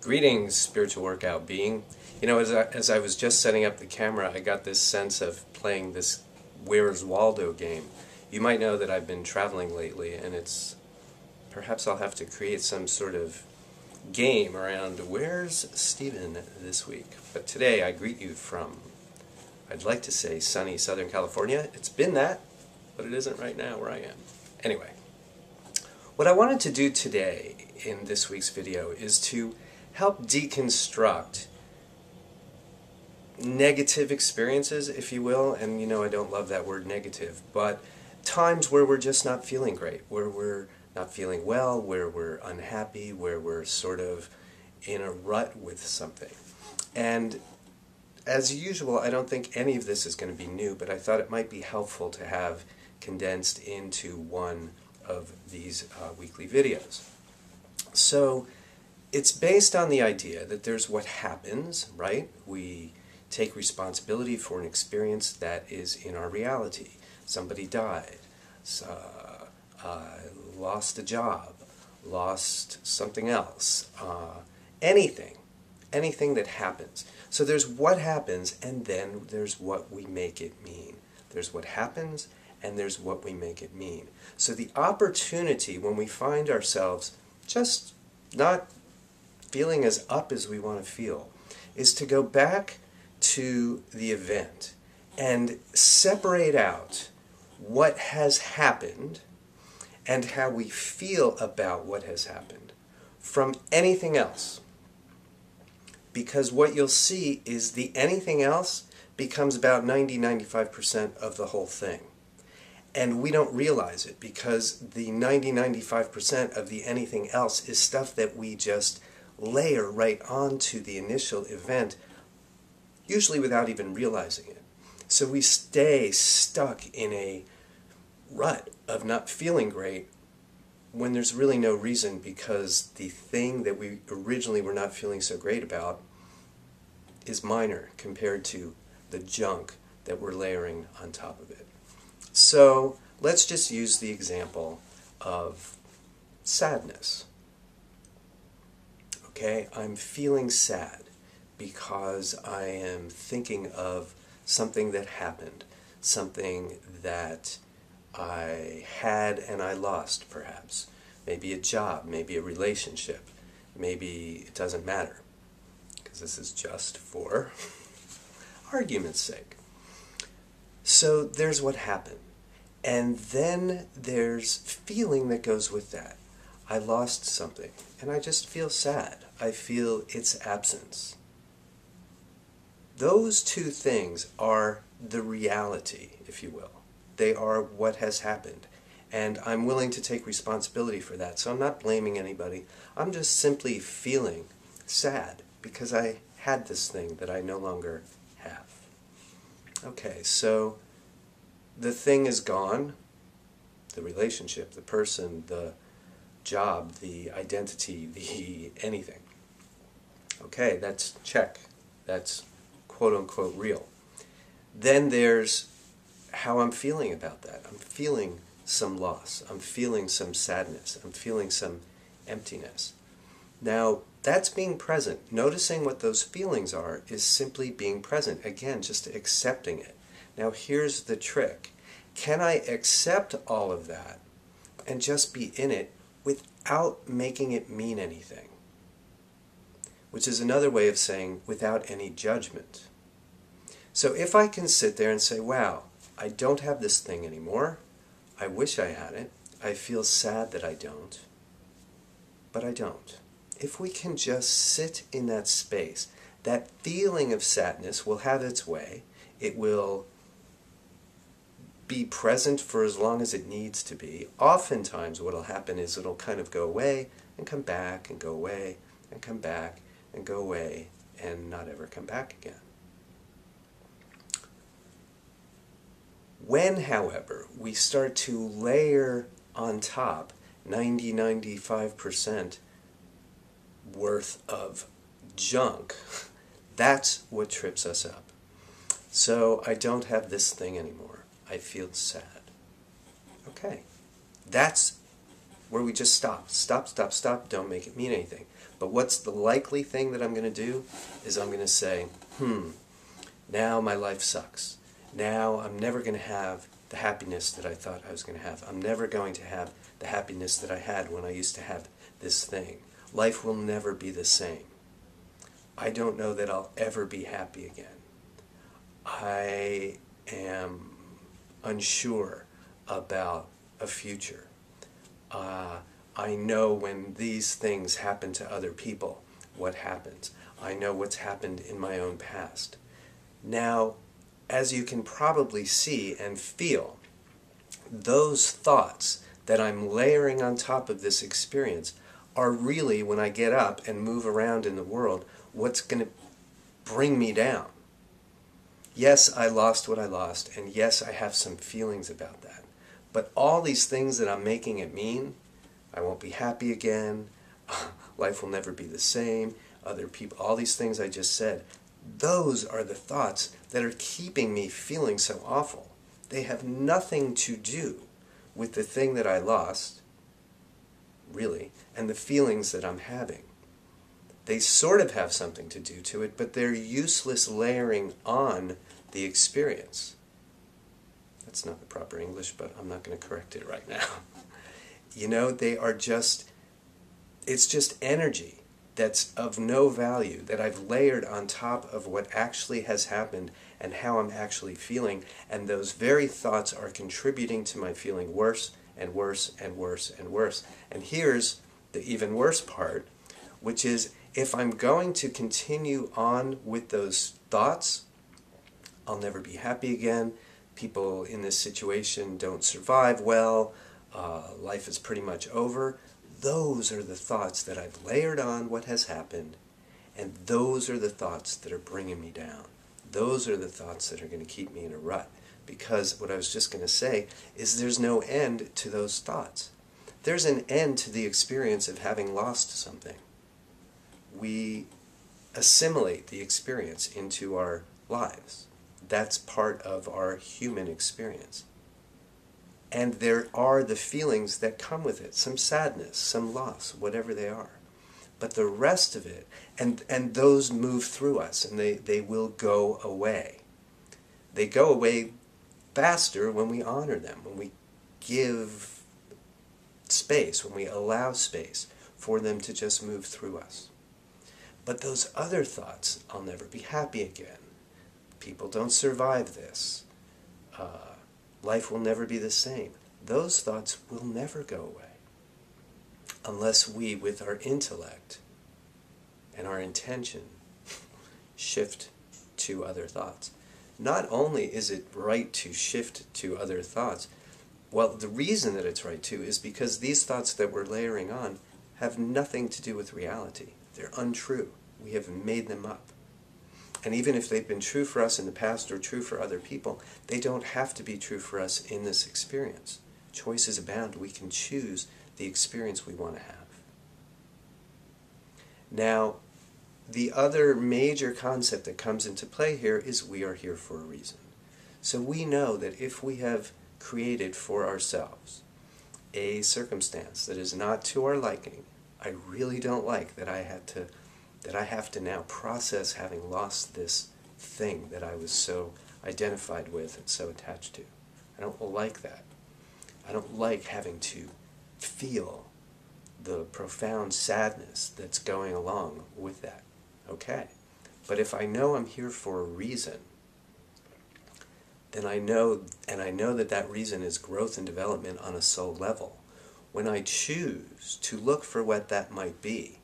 Greetings, spiritual workout being. You know, as I was just setting up the camera, I got this sense of playing this Where's Waldo game. You might know that I've been traveling lately, and perhaps I'll have to create some sort of game around where's Steven this week. But today I greet you from, I'd like to say, sunny Southern California. It's been that, but it isn't right now where I am. Anyway, what I wanted to do today in this week's video is to help deconstruct negative experiences, if you will, and you know I don't love that word negative, but times where we're just not feeling great, where we're not feeling well, where we're unhappy, where we're sort of in a rut with something. And as usual, I don't think any of this is going to be new, but I thought it might be helpful to have condensed into one of these weekly videos. So it's based on the idea that there's what happens, right? We take responsibility for an experience that is in our reality. Somebody died, lost a job, lost something else, anything that happens. So there's what happens, and then there's what we make it mean. There's what happens, and there's what we make it mean. So the opportunity when we find ourselves just not feeling as up as we want to feel is to go back to the event and separate out what has happened and how we feel about what has happened from anything else. Because what you'll see is the anything else becomes about 90-95% of the whole thing. And we don't realize it because the 90-95% of the anything else is stuff that we just layer right onto the initial event, usually without even realizing it. So we stay stuck in a rut of not feeling great when there's really no reason, because the thing that we originally were not feeling so great about is minor compared to the junk that we're layering on top of it. So let's just use the example of sadness. Okay, I'm feeling sad because I am thinking of something that happened, something that I had and I lost, perhaps. Maybe a job, maybe a relationship, maybe it doesn't matter, because this is just for argument's sake. So there's what happened, and then there's feeling that goes with that. I lost something, and I just feel sad. I feel its absence. Those two things are the reality, if you will. They are what has happened. And I'm willing to take responsibility for that. So I'm not blaming anybody. I'm just simply feeling sad because I had this thing that I no longer have. Okay, so the thing is gone. The relationship, the person, the job, the identity, the anything. Okay, that's check. That's quote-unquote real. Then there's how I'm feeling about that. I'm feeling some loss. I'm feeling some sadness. I'm feeling some emptiness. Now, that's being present. Noticing what those feelings are is simply being present. Again, just accepting it. Now, here's the trick. Can I accept all of that and just be in it without making it mean anything? Which is another way of saying without any judgment. So if I can sit there and say, wow, I don't have this thing anymore. I wish I had it. I feel sad that I don't. But I don't. If we can just sit in that space, that feeling of sadness will have its way. It will be present for as long as it needs to be. Oftentimes what will happen is it'll kind of go away and come back and go away and come back and go away and not ever come back again. When, however, we start to layer on top 90-95% worth of junk, that's what trips us up. So I don't have this thing anymore. I feel sad. Okay, that's where we just stop. Stop, stop, stop. Don't make it mean anything. But what's the likely thing that I'm going to do is I'm going to say, now my life sucks. Now I'm never going to have the happiness that I thought I was going to have. I'm never going to have the happiness that I had when I used to have this thing. Life will never be the same. I don't know that I'll ever be happy again. I am unsure about a future. I know when these things happen to other people, what happens. I know what's happened in my own past. Now, as you can probably see and feel, those thoughts that I'm layering on top of this experience are really, when I get up and move around in the world, what's going to bring me down. Yes, I lost what I lost, and yes, I have some feelings about that. But all these things that I'm making it mean, I won't be happy again, life will never be the same, other people, all these things I just said, those are the thoughts that are keeping me feeling so awful. They have nothing to do with the thing that I lost, really, and the feelings that I'm having. They sort of have something to do to it, but they're useless layering on the experience. That's not the proper English, but I'm not going to correct it right now. You know, they are just, it's just energy that's of no value that I've layered on top of what actually has happened and how I'm actually feeling, and those very thoughts are contributing to my feeling worse and worse and worse and worse. And here's the even worse part, which is if I'm going to continue on with those thoughts, I'll never be happy again, people in this situation don't survive well, life is pretty much over. Those are the thoughts that I've layered on what has happened, and those are the thoughts that are bringing me down. Those are the thoughts that are going to keep me in a rut, because what I was just going to say is there's no end to those thoughts. There's an end to the experience of having lost something. We assimilate the experience into our lives. That's part of our human experience. And there are the feelings that come with it, some sadness, some loss, whatever they are. But the rest of it, and those move through us, and they will go away. They go away faster when we honor them, when we give space, when we allow space for them to just move through us. But those other thoughts, I'll never be happy again, people don't survive this, life will never be the same, those thoughts will never go away unless we, with our intellect and our intention, shift to other thoughts. Not only is it right to shift to other thoughts, well, the reason that it's right to is because these thoughts that we're layering on have nothing to do with reality. They're untrue. We have made them up. And even if they've been true for us in the past or true for other people, they don't have to be true for us in this experience. Choices abound. We can choose the experience we want to have. Now, the other major concept that comes into play here is we are here for a reason. So we know that if we have created for ourselves a circumstance that is not to our liking, I really don't like that I have to now process having lost this thing that I was so identified with and so attached to. I don't like that. I don't like having to feel the profound sadness that's going along with that. Okay. But if I know I'm here for a reason, then I know that that reason is growth and development on a soul level. When I choose to look for what that might be,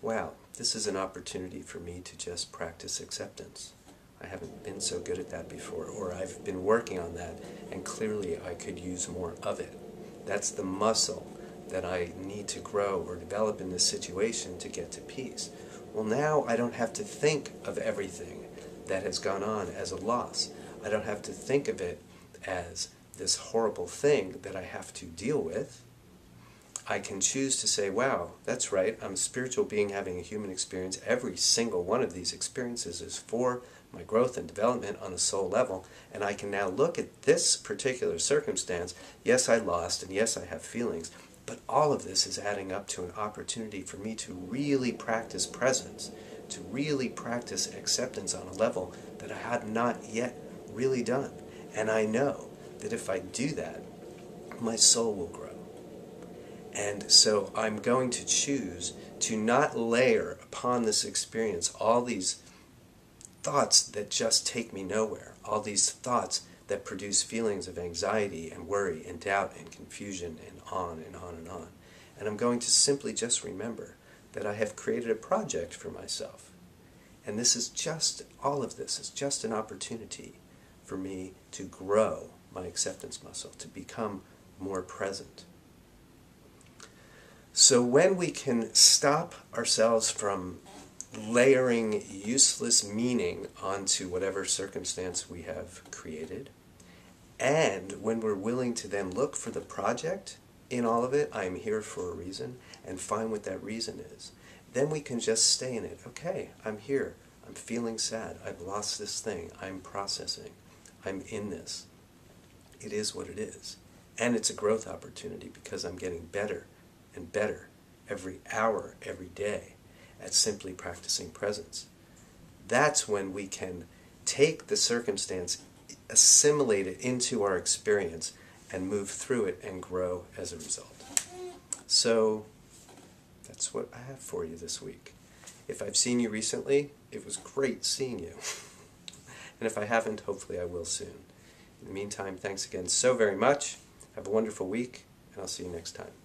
wow, this is an opportunity for me to just practice acceptance. I haven't been so good at that before, or I've been working on that, and clearly I could use more of it. That's the muscle that I need to grow or develop in this situation to get to peace. Well, now I don't have to think of everything that has gone on as a loss. I don't have to think of it as this horrible thing that I have to deal with. I can choose to say, wow, that's right, I'm a spiritual being having a human experience. Every single one of these experiences is for my growth and development on a soul level, and I can now look at this particular circumstance. Yes, I lost, and yes, I have feelings, But all of this is adding up to an opportunity for me to really practice presence, to really practice acceptance on a level that I had not yet really done. And I know that if I do that, my soul will grow. And so I'm going to choose to not layer upon this experience all these thoughts that just take me nowhere, all these thoughts that produce feelings of anxiety and worry and doubt and confusion and on and on and on. And I'm going to simply just remember that I have created a project for myself. And this is just, all of this is just an opportunity for me to grow my acceptance muscle, to become more present. So when we can stop ourselves from layering useless meaning onto whatever circumstance we have created, and when we're willing to then look for the project in all of it, I'm here for a reason, and find what that reason is, then we can just stay in it. Okay, I'm here. I'm feeling sad. I've lost this thing. I'm processing. I'm in this. It is what it is. And it's a growth opportunity because I'm getting better and better every hour, every day at simply practicing presence. That's when we can take the circumstance, assimilate it into our experience, and move through it and grow as a result. So that's what I have for you this week. If I've seen you recently, it was great seeing you. And if I haven't, hopefully I will soon. In the meantime, thanks again so very much. Have a wonderful week, and I'll see you next time.